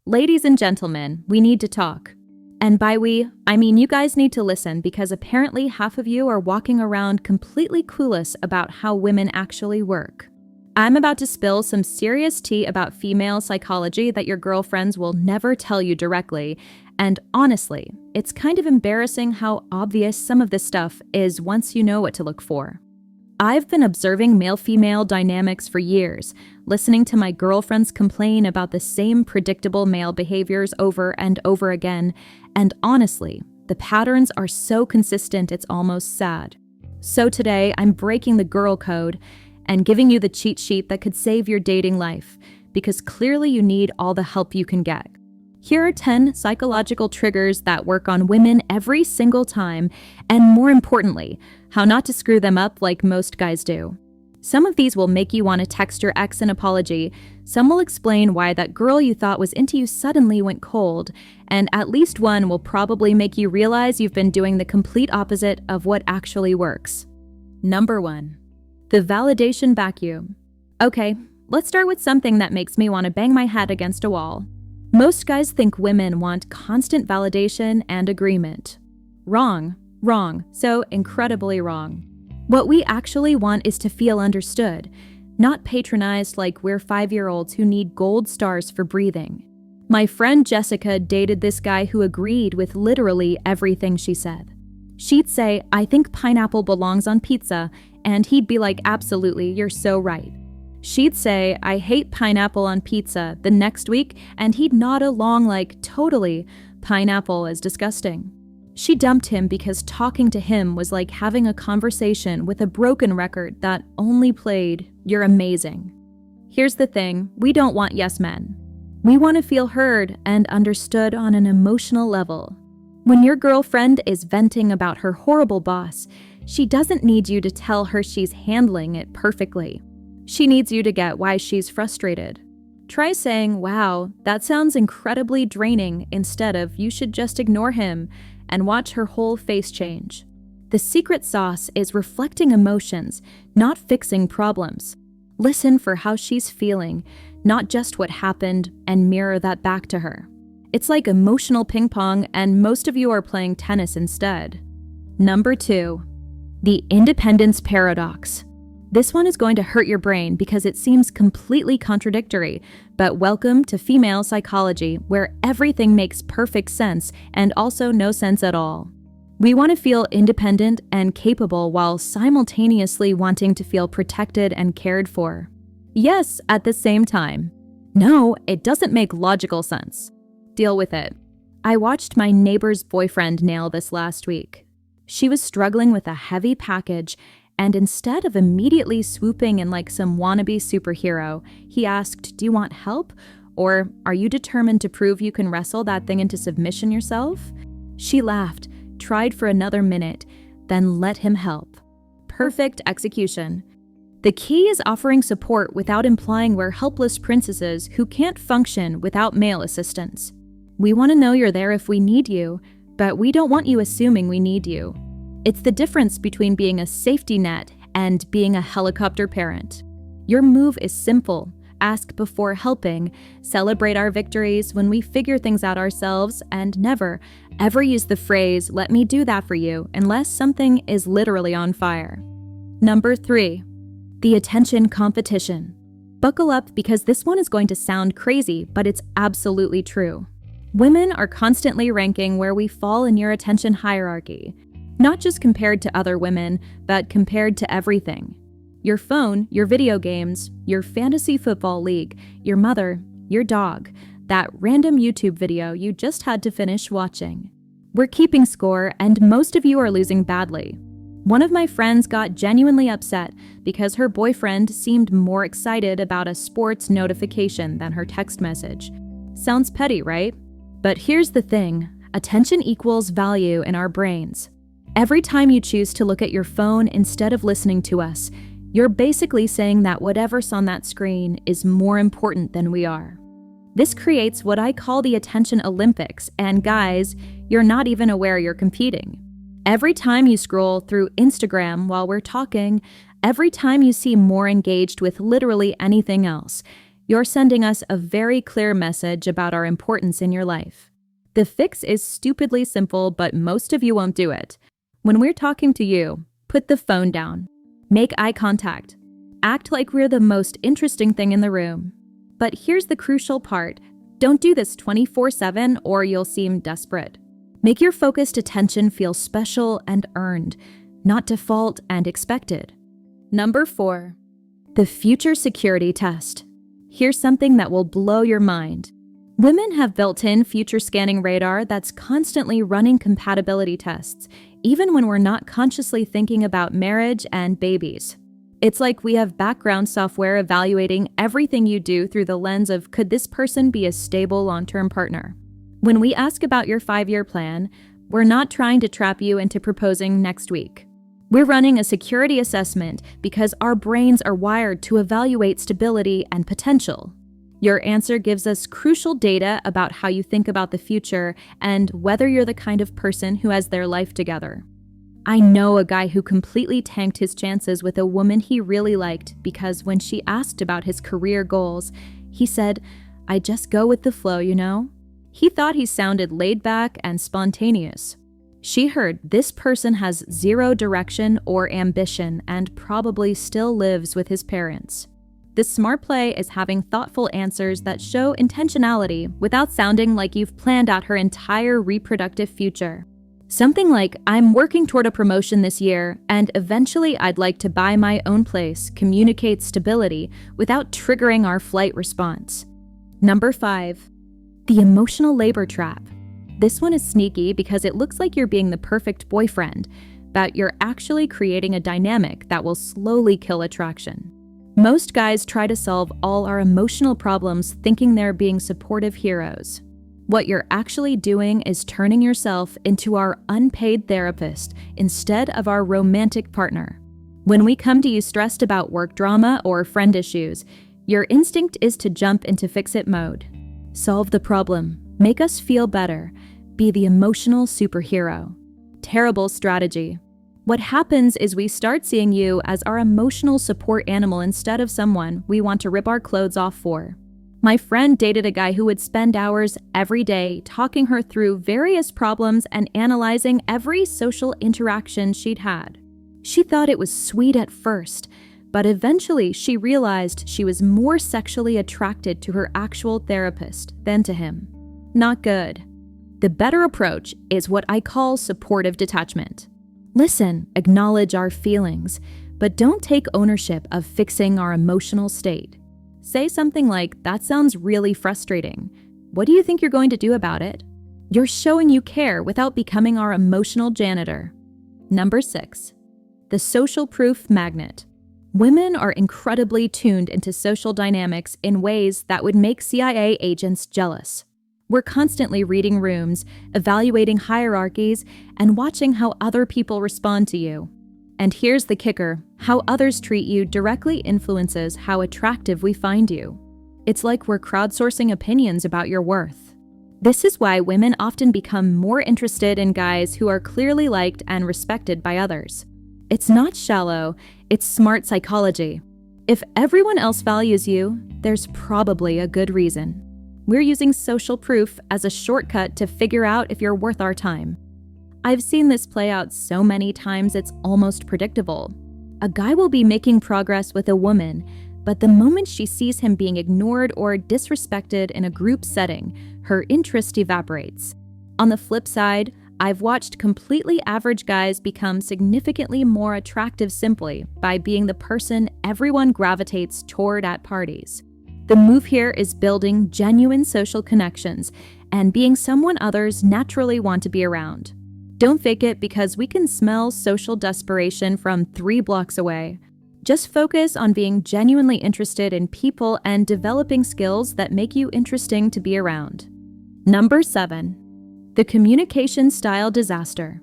Ladies and gentlemen, we need to talk. And by we, I mean you guys need to listen because apparently half of you are walking around completely clueless about how women actually work. I'm about to spill some serious tea about female psychology that your girlfriends will never tell you directly, and honestly, it's kind of embarrassing how obvious some of this stuff is once you know what to look for. I've been observing male-female dynamics for years, listening to my girlfriends complain about the same predictable male behaviors over and over again, and honestly, the patterns are so consistent it's almost sad. So today, I'm breaking the girl code and giving you the cheat sheet that could save your dating life, because clearly you need all the help you can get. Here are 10 psychological triggers that work on women every single time, and more importantly, how not to screw them up like most guys do. Some of these will make you want to text your ex an apology, some will explain why that girl you thought was into you suddenly went cold, and at least one will probably make you realize you've been doing the complete opposite of what actually works. Number 1. The validation vacuum. Okay, let's start with something that makes me want to bang my head against a wall. Most guys think women want constant validation and agreement. Wrong, so incredibly wrong. What we actually want is to feel understood, not patronized like we're 5-year-olds who need gold stars for breathing. My friend Jessica dated this guy who agreed with literally everything she said. She'd say, "I think pineapple belongs on pizza," and he'd be like, "Absolutely, you're so right." She'd say, "I hate pineapple on pizza," the next week, and he'd nod along like, "Totally, pineapple is disgusting." She dumped him because talking to him was like having a conversation with a broken record that only played, "You're amazing." Here's the thing, we don't want yes men. We want to feel heard and understood on an emotional level. When your girlfriend is venting about her horrible boss, she doesn't need you to tell her she's handling it perfectly. She needs you to get why she's frustrated. Try saying, "Wow, that sounds incredibly draining," instead of "You should just ignore him," and watch her whole face change. The secret sauce is reflecting emotions, not fixing problems. Listen for how she's feeling, not just what happened, and mirror that back to her. It's like emotional ping pong, and most of you are playing tennis instead. Number 2. The independence paradox. This one is going to hurt your brain because it seems completely contradictory, but welcome to female psychology, where everything makes perfect sense and also no sense at all. We want to feel independent and capable while simultaneously wanting to feel protected and cared for. Yes, at the same time. No, it doesn't make logical sense. Deal with it. I watched my neighbor's boyfriend nail this last week. She was struggling with a heavy package, and instead of immediately swooping in like some wannabe superhero, he asked, "Do you want help? Or are you determined to prove you can wrestle that thing into submission yourself?" She laughed, tried for another minute, then let him help. Perfect execution. The key is offering support without implying we're helpless princesses who can't function without male assistance. We want to know you're there if we need you, but we don't want you assuming we need you. It's the difference between being a safety net and being a helicopter parent. Your move is simple. Ask before helping, celebrate our victories when we figure things out ourselves, and never, ever use the phrase, "Let me do that for you," unless something is literally on fire. Number 3. The attention competition. Buckle up because this one is going to sound crazy, but it's absolutely true. Women are constantly ranking where we fall in your attention hierarchy. Not just compared to other women, but compared to everything. Your phone, your video games, your fantasy football league, your mother, your dog, that random YouTube video you just had to finish watching. We're keeping score, and most of you are losing badly. One of my friends got genuinely upset because her boyfriend seemed more excited about a sports notification than her text message. Sounds petty, right? But here's the thing, attention equals value in our brains. Every time you choose to look at your phone instead of listening to us, you're basically saying that whatever's on that screen is more important than we are. This creates what I call the attention Olympics, and guys, you're not even aware you're competing. Every time you scroll through Instagram while we're talking, every time you seem more engaged with literally anything else, You're sending us a very clear message about our importance in your life. The fix is stupidly simple, but most of you won't do it. When we're talking to you, put the phone down. Make eye contact. Act like we're the most interesting thing in the room. But here's the crucial part. Don't do this 24/7 or you'll seem desperate. Make your focused attention feel special and earned, not default and expected. Number 4. The future security test. Here's something that will blow your mind. Women have built-in future scanning radar that's constantly running compatibility tests, even when we're not consciously thinking about marriage and babies. It's like we have background software evaluating everything you do through the lens of, could this person be a stable long-term partner? When we ask about your 5-year plan, we're not trying to trap you into proposing next week. We're running a security assessment because our brains are wired to evaluate stability and potential. Your answer gives us crucial data about how you think about the future and whether you're the kind of person who has their life together. I know a guy who completely tanked his chances with a woman he really liked because when she asked about his career goals, he said, "I just go with the flow, you know?" He thought he sounded laid back and spontaneous. She heard this person has zero direction or ambition and probably still lives with his parents. The smart play is having thoughtful answers that show intentionality without sounding like you've planned out her entire reproductive future. Something like, "I'm working toward a promotion this year, and eventually I'd like to buy my own place," communicates stability without triggering our flight response. Number 5. The emotional labor trap. This one is sneaky because it looks like you're being the perfect boyfriend, but you're actually creating a dynamic that will slowly kill attraction. Most guys try to solve all our emotional problems thinking they're being supportive heroes. What you're actually doing is turning yourself into our unpaid therapist instead of our romantic partner. When we come to you stressed about work drama or friend issues, your instinct is to jump into fix-it mode. Solve the problem, make us feel better, be the emotional superhero. Terrible strategy. What happens is we start seeing you as our emotional support animal instead of someone we want to rip our clothes off for. My friend dated a guy who would spend hours every day talking her through various problems and analyzing every social interaction she'd had. She thought it was sweet at first, but eventually she realized she was more sexually attracted to her actual therapist than to him. Not good. The better approach is what I call supportive detachment. Listen, acknowledge our feelings, but don't take ownership of fixing our emotional state. Say something like, "That sounds really frustrating. What do you think you're going to do about it?" You're showing you care without becoming our emotional janitor. Number 6. The social proof magnet. Women are incredibly tuned into social dynamics in ways that would make CIA agents jealous. We're constantly reading rooms, evaluating hierarchies, and watching how other people respond to you. And here's the kicker, how others treat you directly influences how attractive we find you. It's like we're crowdsourcing opinions about your worth. This is why women often become more interested in guys who are clearly liked and respected by others. It's not shallow, it's smart psychology. If everyone else values you, there's probably a good reason. We're using social proof as a shortcut to figure out if you're worth our time. I've seen this play out so many times it's almost predictable. A guy will be making progress with a woman, but the moment she sees him being ignored or disrespected in a group setting, her interest evaporates. On the flip side, I've watched completely average guys become significantly more attractive simply by being the person everyone gravitates toward at parties. The move here is building genuine social connections and being someone others naturally want to be around. Don't fake it because we can smell social desperation from 3 blocks away. Just focus on being genuinely interested in people and developing skills that make you interesting to be around. Number 7. The communication style disaster.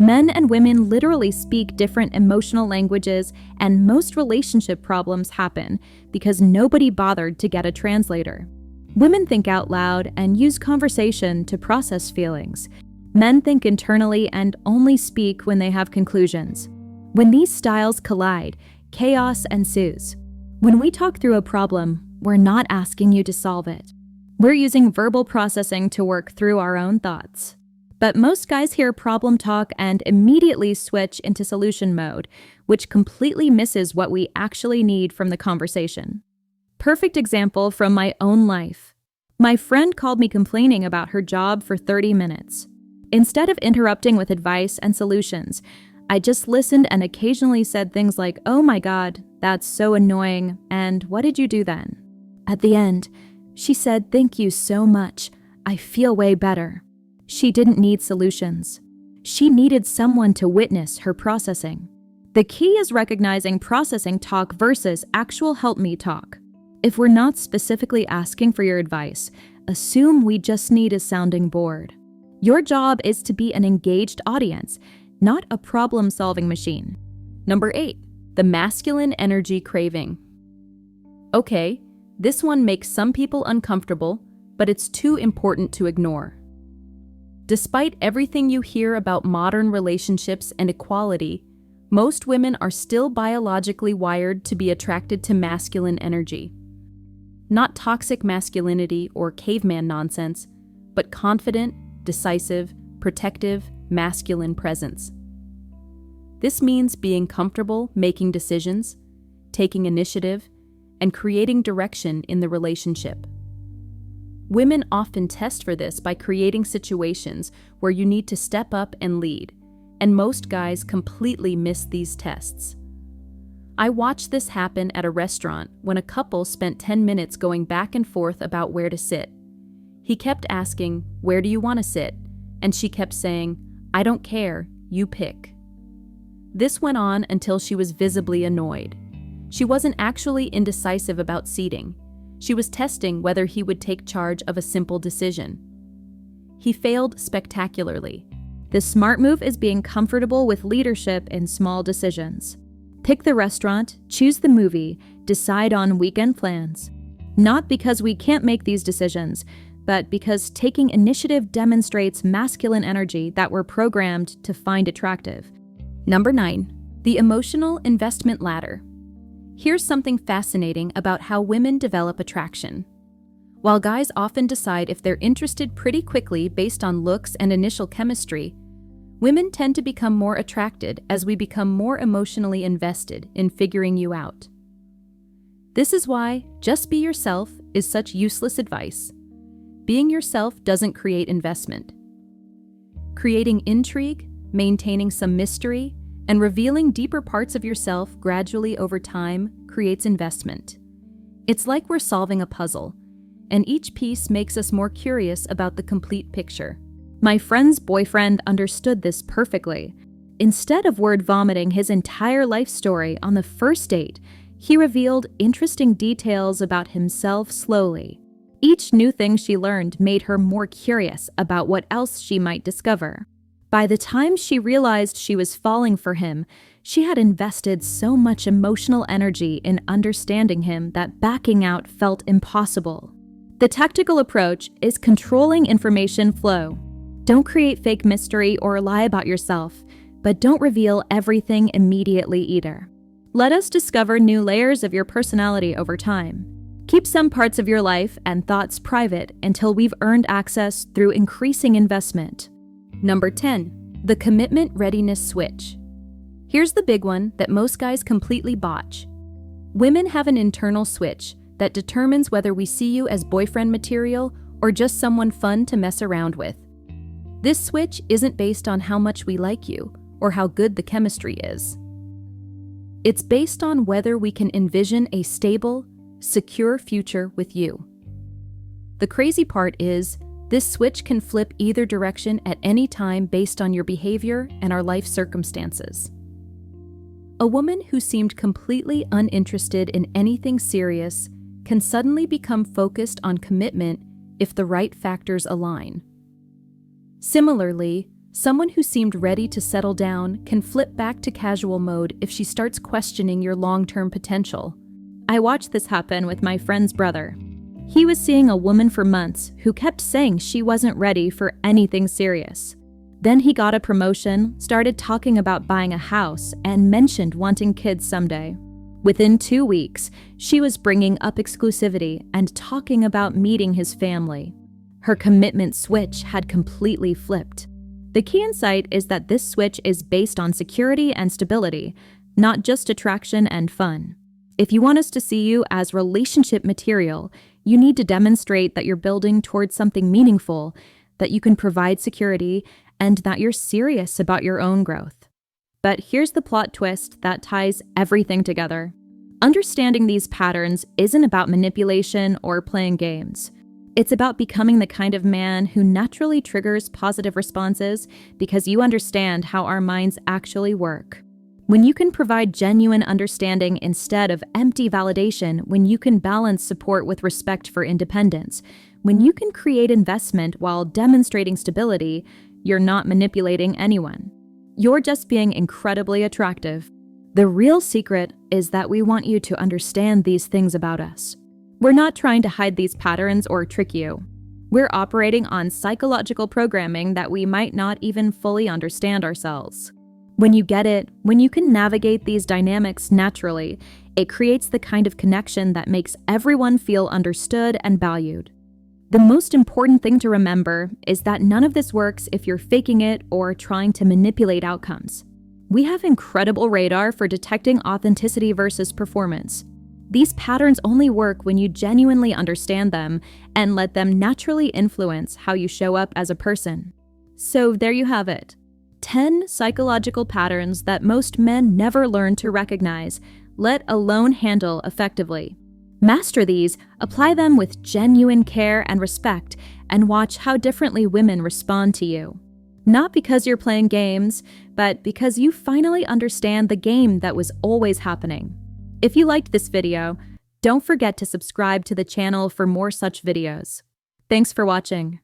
Men and women literally speak different emotional languages, and most relationship problems happen because nobody bothered to get a translator. Women think out loud and use conversation to process feelings. Men think internally and only speak when they have conclusions. When these styles collide, chaos ensues. When we talk through a problem, we're not asking you to solve it. We're using verbal processing to work through our own thoughts. But most guys hear problem talk and immediately switch into solution mode, which completely misses what we actually need from the conversation. Perfect example from my own life. My friend called me complaining about her job for 30 minutes. Instead of interrupting with advice and solutions, I just listened and occasionally said things like, "Oh my God, that's so annoying, and what did you do then?" At the end, she said, "Thank you so much. I feel way better." She didn't need solutions. She needed someone to witness her processing. The key is recognizing processing talk versus actual help me talk. If we're not specifically asking for your advice, assume we just need a sounding board. Your job is to be an engaged audience, not a problem-solving machine. Number 8, the masculine energy craving. Okay, this one makes some people uncomfortable, but it's too important to ignore. Despite everything you hear about modern relationships and equality, most women are still biologically wired to be attracted to masculine energy. Not toxic masculinity or caveman nonsense, but confident, decisive, protective, masculine presence. This means being comfortable making decisions, taking initiative, and creating direction in the relationship. Women often test for this by creating situations where you need to step up and lead, and most guys completely miss these tests. I watched this happen at a restaurant when a couple spent 10 minutes going back and forth about where to sit. He kept asking, "Where do you want to sit?" And she kept saying, "I don't care, you pick." This went on until she was visibly annoyed. She wasn't actually indecisive about seating. She was testing whether he would take charge of a simple decision. He failed spectacularly. The smart move is being comfortable with leadership in small decisions. Pick the restaurant, choose the movie, decide on weekend plans. Not because we can't make these decisions, but because taking initiative demonstrates masculine energy that we're programmed to find attractive. Number 9, the emotional investment ladder. Here's something fascinating about how women develop attraction. While guys often decide if they're interested pretty quickly based on looks and initial chemistry, women tend to become more attracted as we become more emotionally invested in figuring you out. This is why just be yourself is such useless advice. Being yourself doesn't create investment. Creating intrigue, maintaining some mystery, and revealing deeper parts of yourself gradually over time creates investment. It's like we're solving a puzzle, and each piece makes us more curious about the complete picture. My friend's boyfriend understood this perfectly. Instead of word vomiting his entire life story on the first date, he revealed interesting details about himself slowly. Each new thing she learned made her more curious about what else she might discover. By the time she realized she was falling for him, she had invested so much emotional energy in understanding him that backing out felt impossible. The tactical approach is controlling information flow. Don't create fake mystery or lie about yourself, but don't reveal everything immediately either. Let us discover new layers of your personality over time. Keep some parts of your life and thoughts private until we've earned access through increasing investment. Number 10, the commitment readiness switch. Here's the big one that most guys completely botch. Women have an internal switch that determines whether we see you as boyfriend material or just someone fun to mess around with. This switch isn't based on how much we like you or how good the chemistry is. It's based on whether we can envision a stable, secure future with you. The crazy part is, this switch can flip either direction at any time based on your behavior and our life circumstances. A woman who seemed completely uninterested in anything serious can suddenly become focused on commitment if the right factors align. Similarly, someone who seemed ready to settle down can flip back to casual mode if she starts questioning your long-term potential. I watched this happen with my friend's brother. He was seeing a woman for months who kept saying she wasn't ready for anything serious. Then he got a promotion, started talking about buying a house, and mentioned wanting kids someday. Within 2 weeks, she was bringing up exclusivity and talking about meeting his family. Her commitment switch had completely flipped. The key insight is that this switch is based on security and stability, not just attraction and fun. If you want us to see you as relationship material, you need to demonstrate that you're building towards something meaningful, that you can provide security, and that you're serious about your own growth. But here's the plot twist that ties everything together. Understanding these patterns isn't about manipulation or playing games. It's about becoming the kind of man who naturally triggers positive responses because you understand how our minds actually work. When you can provide genuine understanding instead of empty validation, when you can balance support with respect for independence, when you can create investment while demonstrating stability, you're not manipulating anyone. You're just being incredibly attractive. The real secret is that we want you to understand these things about us. We're not trying to hide these patterns or trick you. We're operating on psychological programming that we might not even fully understand ourselves. When you get it, when you can navigate these dynamics naturally, it creates the kind of connection that makes everyone feel understood and valued. The most important thing to remember is that none of this works if you're faking it or trying to manipulate outcomes. We have incredible radar for detecting authenticity versus performance. These patterns only work when you genuinely understand them and let them naturally influence how you show up as a person. So there you have it. 10 psychological patterns that most men never learn to recognize, let alone handle effectively. Master these, apply them with genuine care and respect, and watch how differently women respond to you. Not because you're playing games, but because you finally understand the game that was always happening. If you liked this video, don't forget to subscribe to the channel for more such videos. Thanks for watching.